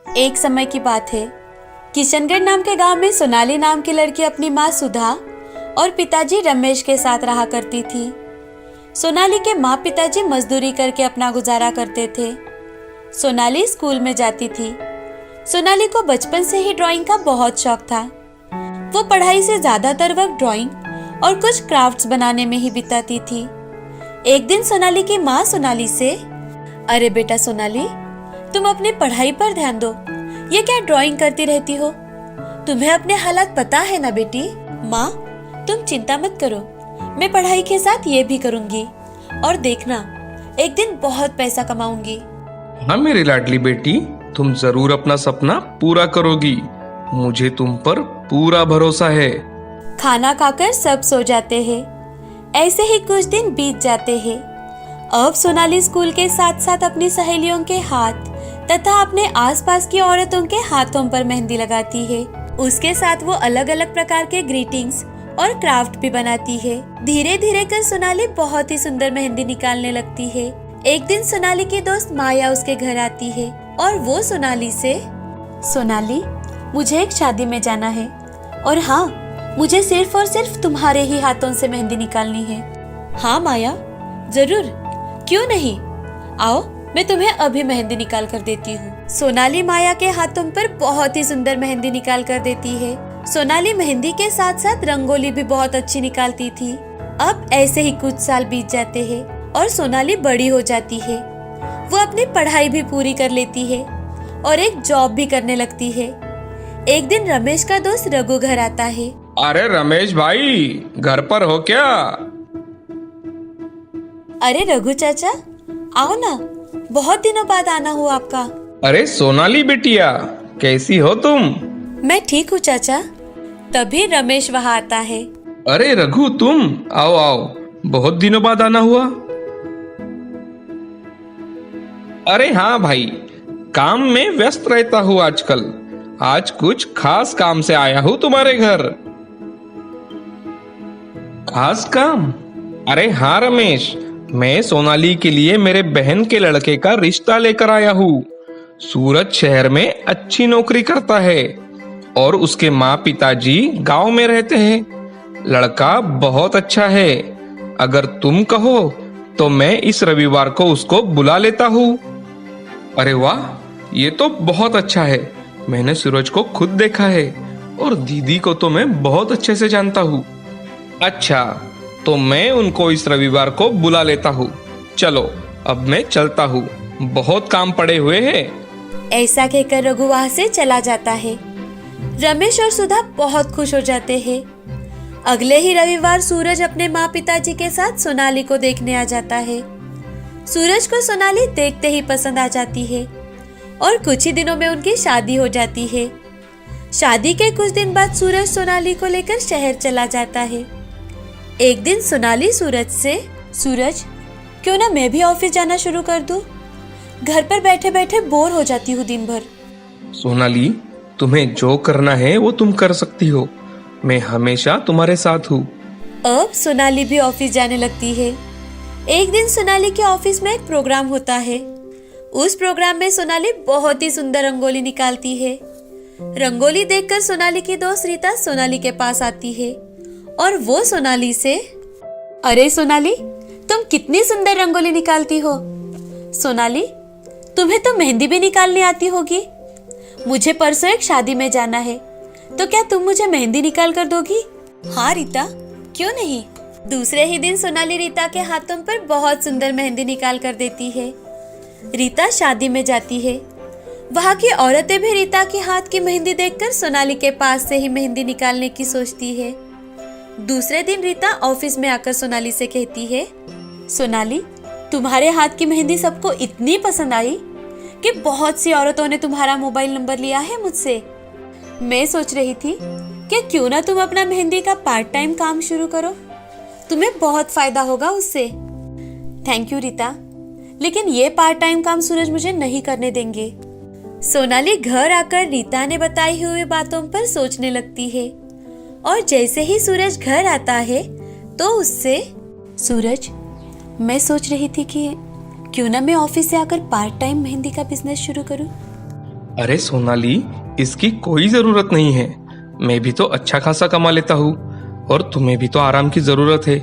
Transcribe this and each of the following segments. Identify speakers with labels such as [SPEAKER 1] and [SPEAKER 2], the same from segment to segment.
[SPEAKER 1] एक समय की बात है, किशनगढ़ नाम के गांव में सोनाली नाम की लड़की अपनी माँ सुधा और पिताजी रमेश के साथ रहा करती थी। सोनाली के माँ पिताजी मजदूरी करके अपना गुजारा करते थे। सोनाली स्कूल में जाती थी। सोनाली को बचपन से ही ड्राइंग का बहुत शौक था। वो पढ़ाई से ज्यादातर वक्त ड्राइंग और कुछ क्राफ्ट्स बनाने में ही बिताती थी। एक दिन सोनाली की माँ सोनाली से, अरे बेटा सोनाली, तुम अपनी पढ़ाई पर ध्यान दो, ये क्या ड्राइंग करती रहती हो? तुम्हें अपने हालात पता है ना बेटी? माँ, तुम चिंता मत करो, मैं पढ़ाई के साथ ये भी करूंगी और देखना, एक दिन बहुत पैसा कमाऊंगी।
[SPEAKER 2] हाँ मेरी लाडली बेटी, तुम जरूर अपना सपना पूरा करोगी। मुझे तुम पर पूरा भरोसा है।
[SPEAKER 1] खाना खाकर सब सो जाते हैं। ऐसे ही कुछ दिन बीत जाते हैं। अब सोनाली स्कूल के साथ साथ अपनी सहेलियों के हाथ तथा अपने आसपास की औरतों के हाथों पर मेहंदी लगाती है। उसके साथ वो अलग अलग प्रकार के ग्रीटिंग्स और क्राफ्ट भी बनाती है। धीरे धीरे कर सोनाली बहुत ही सुंदर मेहंदी निकालने लगती है। एक दिन सोनाली की दोस्त माया उसके घर आती है और वो सोनाली से, सोनाली, मुझे एक शादी में जाना है और हाँ, मुझे सिर्फ और सिर्फ तुम्हारे ही हाथों से मेहंदी निकालनी है। हाँ माया, जरूर, क्यों नहीं, आओ मैं तुम्हें अभी मेहंदी निकाल कर देती हूँ। सोनाली माया के हाथों पर बहुत ही सुंदर मेहंदी निकाल कर देती है। सोनाली मेहंदी के साथ साथ रंगोली भी बहुत अच्छी निकालती थी। अब ऐसे ही कुछ साल बीत जाते हैं और सोनाली बड़ी हो जाती है। वो अपनी पढ़ाई भी पूरी कर लेती है और एक जॉब भी करने लगती है। एक दिन रमेश का दोस्त रघु घर आता है।
[SPEAKER 2] अरे रमेश भाई, घर पर हो क्या?
[SPEAKER 1] अरे रघु चाचा, आओ ना, बहुत दिनों बाद आना हुआ आपका।
[SPEAKER 2] अरे सोनाली बिटिया, कैसी हो तुम?
[SPEAKER 1] मैं ठीक हूँ चाचा। तभी रमेश वहाँ आता है।
[SPEAKER 2] अरे रघु, तुम आओ आओ, बहुत दिनों बाद आना हुआ। अरे हाँ भाई, काम में व्यस्त रहता हूँ आजकल। आज कुछ खास काम से आया हूँ तुम्हारे घर। खास काम? अरे हाँ रमेश, मैं सोनाली के लिए मेरे बहन के लड़के का रिश्ता लेकर आया हूँ। सूरत शहर में अच्छी नौकरी करता है और उसके माँ पिताजी गांव में रहते हैं। लड़का बहुत अच्छा है। अगर तुम कहो तो मैं इस रविवार को उसको बुला लेता हूँ। अरे वाह, ये तो बहुत अच्छा है। मैंने सूरज को खुद देखा है और दीदी को तो मैं बहुत अच्छे से जानता हूँ। अच्छा, तो मैं उनको इस रविवार को बुला लेता हूँ। चलो अब मैं चलता हूँ, बहुत काम पड़े हुए हैं।
[SPEAKER 1] ऐसा कहकर रघु वहाँ से चला जाता है। रमेश और सुधा बहुत खुश हो जाते हैं। अगले ही रविवार सूरज अपने माँ पिताजी के साथ सोनाली को देखने आ जाता है। सूरज को सोनाली देखते ही पसंद आ जाती है और कुछ ही दिनों में उनकी शादी हो जाती है। शादी के कुछ दिन बाद सूरज सोनाली को लेकर शहर चला जाता है। एक दिन सोनाली सूरज से, सूरज, क्यों ना मैं भी ऑफिस जाना शुरू कर दूं? घर पर बैठे बैठे बोर हो जाती हूँ दिन भर।
[SPEAKER 2] सोनाली, तुम्हें जो करना है वो तुम कर सकती हो। मैं हमेशा तुम्हारे साथ हूँ।
[SPEAKER 1] अब सोनाली भी ऑफिस जाने लगती है। एक दिन सोनाली के ऑफिस में एक प्रोग्राम होता है। उस प्रोग्राम में सोनाली बहुत ही सुंदर रंगोली निकालती है। रंगोली देखकर सोनाली की दोस्त रीता सोनाली के पास आती है और वो सोनाली से, अरे सोनाली, तुम कितनी सुंदर रंगोली निकालती हो। सोनाली, तुम्हें तो मेहंदी भी निकालनी आती होगी। मुझे परसों एक शादी में जाना है, तो क्या तुम मुझे मेहंदी निकाल कर दोगी? हाँ रीता, क्यों नहीं। दूसरे ही दिन सोनाली रीता के हाथों पर बहुत सुंदर मेहंदी निकाल कर देती है। रीता शादी में जाती है। वहाँ की औरतें भी रीता के हाथ की मेहंदी देखकर सोनाली के पास से ही मेहंदी निकालने की सोचती है। दूसरे दिन रीता ऑफिस में आकर सोनाली से कहती है, सोनाली, तुम्हारे हाथ की मेहंदी सबको इतनी पसंद आई कि बहुत सी औरतों ने तुम्हारा मोबाइल नंबर लिया है मुझसे। मैं सोच रही थी कि क्यों ना तुम अपना मेहंदी का पार्ट टाइम काम शुरू करो, तुम्हें बहुत फायदा होगा उससे। थैंक यू रीता, लेकिन ये पार्ट टाइम काम सूरज मुझे नहीं करने देंगे। सोनाली घर आकर रीता ने बताई हुई बातों पर सोचने लगती है और जैसे ही सूरज घर आता है तो उससे, सूरज, मैं सोच रही थी कि क्यों ना मैं ऑफिस से आकर पार्ट टाइम मेहंदी का बिजनेस शुरू करूं।
[SPEAKER 2] अरे सोनाली, इसकी कोई जरूरत नहीं है। मैं भी तो अच्छा खासा कमा लेता हूँ और तुम्हें भी तो आराम की जरूरत है।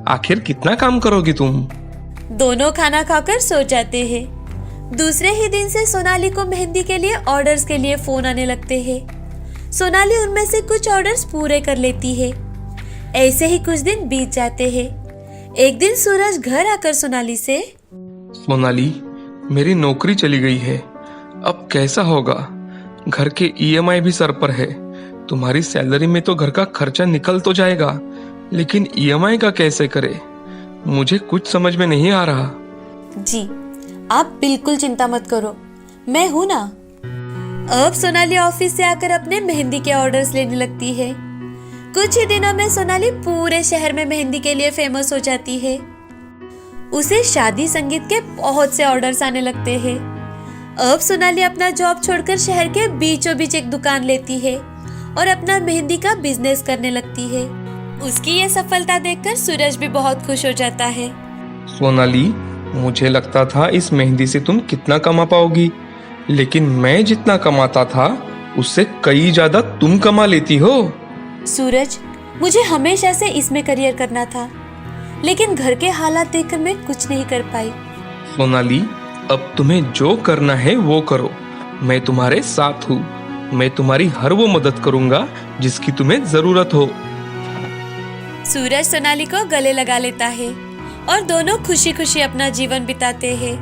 [SPEAKER 2] आखिर कितना काम करोगी तुम?
[SPEAKER 1] दोनों खाना खाकर सो जाते हैं। दूसरे ही दिन से सोनाली को मेहंदी के लिए ऑर्डर्स के लिए फोन आने लगते हैं। सोनाली उनमें से कुछ ऑर्डर्स पूरे कर लेती है। ऐसे ही कुछ दिन बीत जाते हैं। एक दिन सूरज घर आकर सोनाली से,
[SPEAKER 2] सोनाली, मेरी नौकरी चली गई है, अब कैसा होगा? घर के ईएमआई भी सर पर है। तुम्हारी सैलरी में तो घर का खर्चा निकल तो जाएगा, लेकिन ईएमआई का कैसे करे? मुझे कुछ समझ में नहीं आ रहा।
[SPEAKER 1] जी, आप बिल्कुल चिंता मत करो, मैं हूं ना। अब सोनाली ऑफिस से आकर अपने मेहंदी के ऑर्डर्स लेने लगती है। कुछ ही दिनों में सोनाली पूरे शहर में मेहंदी के लिए फेमस हो जाती है। उसे शादी संगीत के बहुत से ऑर्डर्स आने लगते हैं। अब सोनाली अपना जॉब छोड़कर शहर के बीचों बीच एक दुकान लेती है और अपना मेहंदी का बिजनेस करने लगती है। उसकी ये सफलता देखकर सूरज भी बहुत खुश हो जाता है।
[SPEAKER 2] सोनाली, मुझे लगता था इस मेहंदी से तुम कितना कमा पाओगी, लेकिन मैं जितना कमाता था उससे कई ज्यादा तुम कमा लेती हो।
[SPEAKER 1] सूरज, मुझे हमेशा से इसमें करियर करना था, लेकिन घर के हालात देखकर मैं कुछ नहीं कर पाई।
[SPEAKER 2] सोनाली, अब तुम्हें जो करना है वो करो। मैं तुम्हारे साथ हूँ। मैं तुम्हारी हर वो मदद करूंगा जिसकी तुम्हें जरूरत हो।
[SPEAKER 1] सूरज सोनाली को गले लगा लेता है और दोनों खुशी खुशी अपना जीवन बिताते हैं।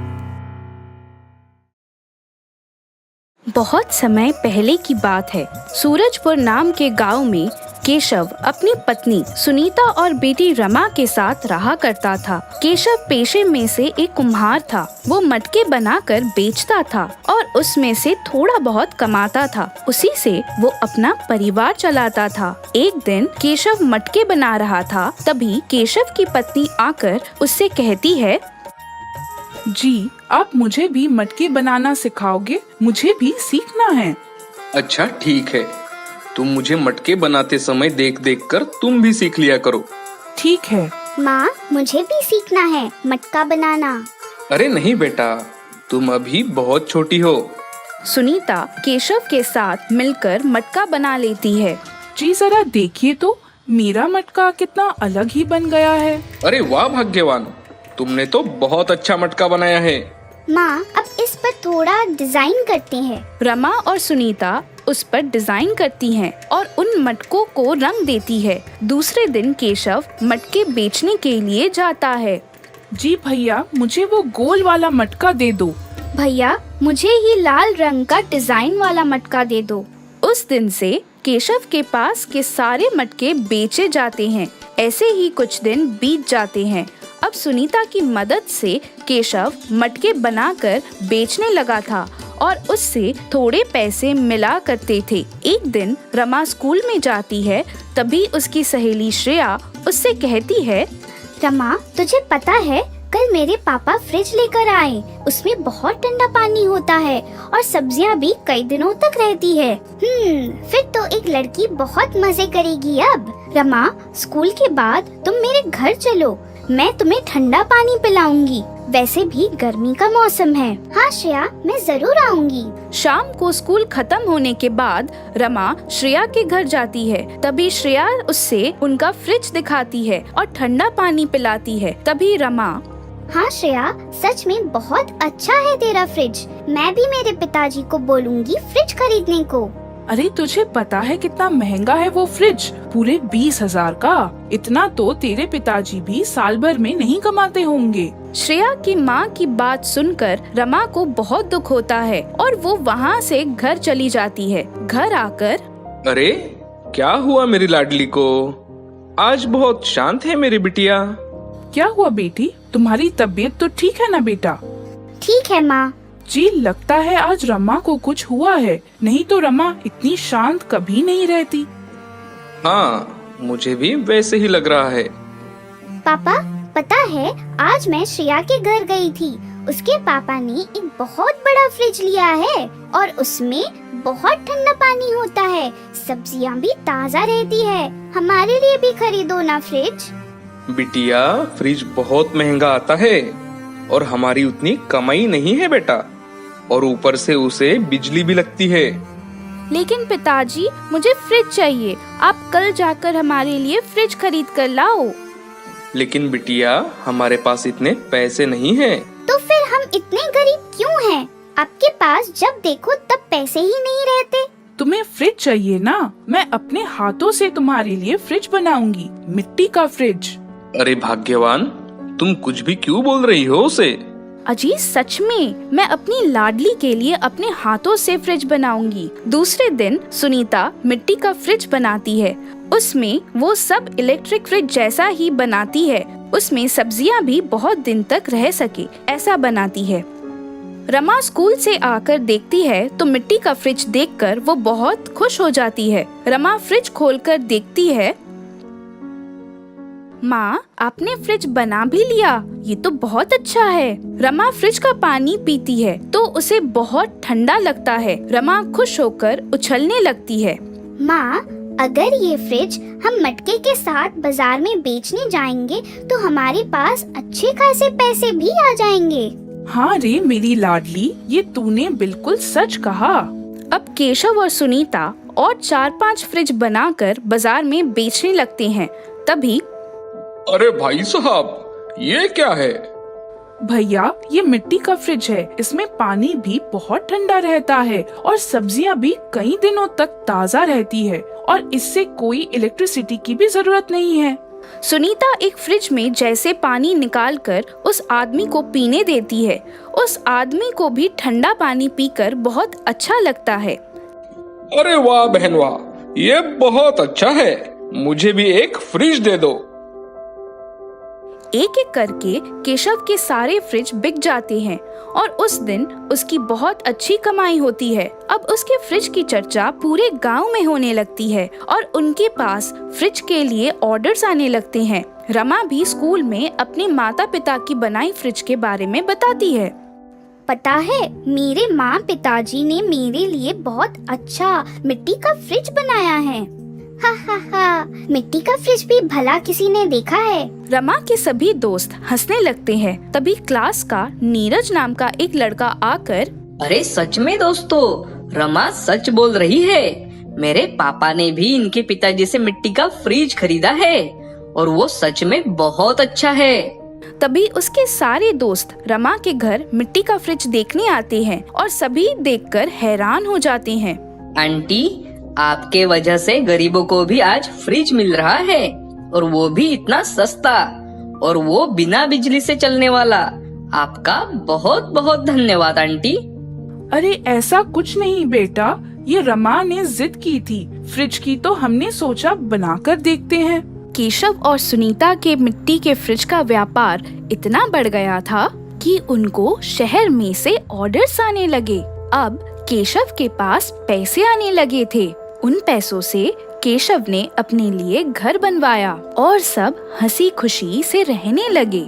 [SPEAKER 3] बहुत समय पहले की बात है। सूरजपुर नाम के गांव में केशव अपनी पत्नी सुनीता और बेटी रमा के साथ रहा करता था। केशव पेशे में से एक कुम्हार था। वो मटके बनाकर बेचता था और उसमें से थोड़ा बहुत कमाता था। उसी से वो अपना परिवार चलाता था। एक दिन केशव मटके बना रहा था, तभी केशव की पत्नी आकर उससे कहती है,
[SPEAKER 4] जी, आप मुझे भी मटके बनाना सिखाओगे? मुझे भी सीखना है।
[SPEAKER 2] अच्छा ठीक है, तुम मुझे मटके बनाते समय देख देख कर तुम भी सीख लिया करो।
[SPEAKER 4] ठीक है।
[SPEAKER 5] माँ, मुझे भी सीखना है मटका बनाना।
[SPEAKER 2] अरे नहीं बेटा, तुम अभी बहुत छोटी हो।
[SPEAKER 3] सुनीता केशव के साथ मिलकर मटका बना लेती है।
[SPEAKER 4] जी जरा देखिए तो, मेरा मटका कितना अलग ही बन गया है।
[SPEAKER 2] अरे वाह भाग्यवान, तुमने तो बहुत अच्छा मटका बनाया है।
[SPEAKER 5] माँ, अब इस पर थोड़ा डिजाइन करते हैं।
[SPEAKER 3] रमा और सुनीता उस पर डिजाइन करती हैं और उन मटकों को रंग देती है। दूसरे दिन केशव मटके बेचने के लिए जाता है।
[SPEAKER 4] जी भैया, मुझे वो गोल वाला मटका दे दो।
[SPEAKER 5] भैया, मुझे ही लाल रंग का डिजाइन वाला मटका दे दो।
[SPEAKER 3] उस दिन से केशव के पास के सारे मटके बेचे जाते हैं। ऐसे ही कुछ दिन बीत जाते हैं। अब सुनीता की मदद से केशव मटके बनाकर बेचने लगा था और उससे थोड़े पैसे मिला करते थे। एक दिन रमा स्कूल में जाती है, तभी उसकी सहेली श्रेया उससे कहती है,
[SPEAKER 5] रमा, तुझे पता है कल मेरे पापा फ्रिज लेकर आए। उसमें बहुत ठंडा पानी होता है और सब्जियां भी कई दिनों तक रहती है। फिर तो एक लड़की बहुत मजे करेगी। अब रमा, स्कूल के बाद तुम मेरे घर चलो, मैं तुम्हें ठंडा पानी पिलाऊंगी। वैसे भी गर्मी का मौसम है। हाँ श्रेया, मैं जरूर आऊंगी।
[SPEAKER 3] शाम को स्कूल खत्म होने के बाद रमा श्रेया के घर जाती है। तभी श्रेया उससे उनका फ्रिज दिखाती है और ठंडा पानी पिलाती है। तभी रमा,
[SPEAKER 5] हाँ श्रेया, सच में बहुत अच्छा है तेरा फ्रिज। मैं भी मेरे पिताजी को बोलूंगी फ्रिज खरीदने को।
[SPEAKER 4] अरे तुझे पता है कितना महंगा है वो फ्रिज? पूरे 20,000 का। इतना तो तेरे पिताजी भी साल भर में नहीं कमाते होंगे।
[SPEAKER 3] श्रेया की माँ की बात सुनकर रमा को बहुत दुख होता है और वो वहाँ से घर चली जाती है। घर आकर,
[SPEAKER 2] अरे क्या हुआ मेरी लाडली को? आज बहुत शांत है मेरी बिटिया।
[SPEAKER 4] क्या हुआ बेटी, तुम्हारी तबीयत तो ठीक है ना बेटा?
[SPEAKER 5] ठीक है माँ।
[SPEAKER 4] जी, लगता है आज रमा को कुछ हुआ है, नहीं तो रमा इतनी शांत कभी नहीं रहती।
[SPEAKER 2] हाँ, मुझे भी वैसे ही लग रहा है।
[SPEAKER 5] पापा, पता है आज मैं श्रेया के घर गई थी। उसके पापा ने एक बहुत बड़ा फ्रिज लिया है और उसमें बहुत ठंडा पानी होता है। सब्जियां भी ताज़ा रहती है। हमारे लिए भी खरीदो ना फ्रिज।
[SPEAKER 2] बिटिया, फ्रिज बहुत महंगा आता है और हमारी उतनी कमाई नहीं है बेटा। और ऊपर से उसे बिजली भी लगती है।
[SPEAKER 3] लेकिन पिताजी, मुझे फ्रिज चाहिए। आप कल जाकर हमारे लिए फ्रिज खरीद कर लाओ।
[SPEAKER 2] लेकिन बिटिया, हमारे पास इतने पैसे नहीं हैं।
[SPEAKER 5] तो फिर हम इतने गरीब क्यों हैं? आपके पास जब देखो तब पैसे ही नहीं रहते।
[SPEAKER 4] तुम्हें फ्रिज चाहिए ना? मैं अपने हाथों से तुम्हारे लिए फ्रिज बनाऊंगी, मिट्टी का फ्रिज।
[SPEAKER 2] अरे भाग्यवान, तुम कुछ भी क्यों बोल रही हो उसे?
[SPEAKER 3] अजी सच में, मैं अपनी लाडली के लिए अपने हाथों से फ्रिज बनाऊंगी। दूसरे दिन सुनीता मिट्टी का फ्रिज बनाती है। उसमें वो सब इलेक्ट्रिक फ्रिज जैसा ही बनाती है। उसमें सब्जियां भी बहुत दिन तक रह सके ऐसा बनाती है। रमा स्कूल से आकर देखती है तो मिट्टी का फ्रिज देखकर वो बहुत खुश हो जाती है। रमा फ्रिज खोलकर देखती है। माँ, आपने फ्रिज बना भी लिया, ये तो बहुत अच्छा है। रमा फ्रिज का पानी पीती है तो उसे बहुत ठंडा लगता है। रमा खुश होकर उछलने लगती है।
[SPEAKER 5] माँ, अगर ये फ्रिज हम मटके के साथ बाजार में बेचने जाएंगे तो हमारे पास अच्छे खासे पैसे भी आ जाएंगे।
[SPEAKER 4] हाँ रे मेरी लाडली, ये तूने बिल्कुल सच कहा।
[SPEAKER 3] अब केशव और सुनीता और 4-5 फ्रिज बनाकर बाजार में बेचने लगते हैं। तभी
[SPEAKER 2] अरे भाई साहब, ये क्या है?
[SPEAKER 4] भैया, ये मिट्टी का फ्रिज है। इसमें पानी भी बहुत ठंडा रहता है और सब्जियां भी कई दिनों तक ताज़ा रहती है और इससे कोई इलेक्ट्रिसिटी की भी जरूरत नहीं है।
[SPEAKER 3] सुनीता एक फ्रिज में जैसे पानी निकालकर उस आदमी को पीने देती है। उस आदमी को भी ठंडा पानी पीकर बहुत अच्छा लगता है।
[SPEAKER 2] अरे वाह बहन वाह, ये बहुत अच्छा है। मुझे भी एक फ्रिज दे दो।
[SPEAKER 3] एक एक करके केशव के सारे फ्रिज बिक जाते हैं और उस दिन उसकी बहुत अच्छी कमाई होती है। अब उसके फ्रिज की चर्चा पूरे गांव में होने लगती है और उनके पास फ्रिज के लिए ऑर्डर्स आने लगते हैं। रमा भी स्कूल में अपने माता पिता की बनाई फ्रिज के बारे में बताती है।
[SPEAKER 5] पता है, मेरे माँ पिताजी ने मेरे लिए बहुत अच्छा मिट्टी का फ्रिज बनाया है। हा हा हा, मिट्टी का फ्रिज भी भला किसी ने देखा है?
[SPEAKER 3] रमा के सभी दोस्त हंसने लगते हैं। तभी क्लास का नीरज नाम का एक लड़का आकर,
[SPEAKER 6] अरे सच में दोस्तों, रमा सच बोल रही है। मेरे पापा ने भी इनके पिताजी से मिट्टी का फ्रिज खरीदा है और वो सच में बहुत अच्छा है।
[SPEAKER 3] तभी उसके सारे दोस्त रमा के घर मिट्टी का फ्रिज देखने आते हैं और सभी देखकर हैरान हो जाते हैं।
[SPEAKER 6] आंटी, आपके वजह से गरीबों को भी आज फ्रिज मिल रहा है और वो भी इतना सस्ता, और वो बिना बिजली से चलने वाला। आपका बहुत बहुत धन्यवाद आंटी।
[SPEAKER 4] अरे ऐसा कुछ नहीं बेटा, ये रमा ने जिद की थी फ्रिज की, तो हमने सोचा बनाकर देखते हैं।
[SPEAKER 3] केशव और सुनीता के मिट्टी के फ्रिज का व्यापार इतना बढ़ गया था कि उनको शहर में से ऑर्डर्स आने लगे। अब केशव के पास पैसे आने लगे थे। उन पैसों से केशव ने अपने लिए घर बनवाया और सब हंसी खुशी से रहने लगे।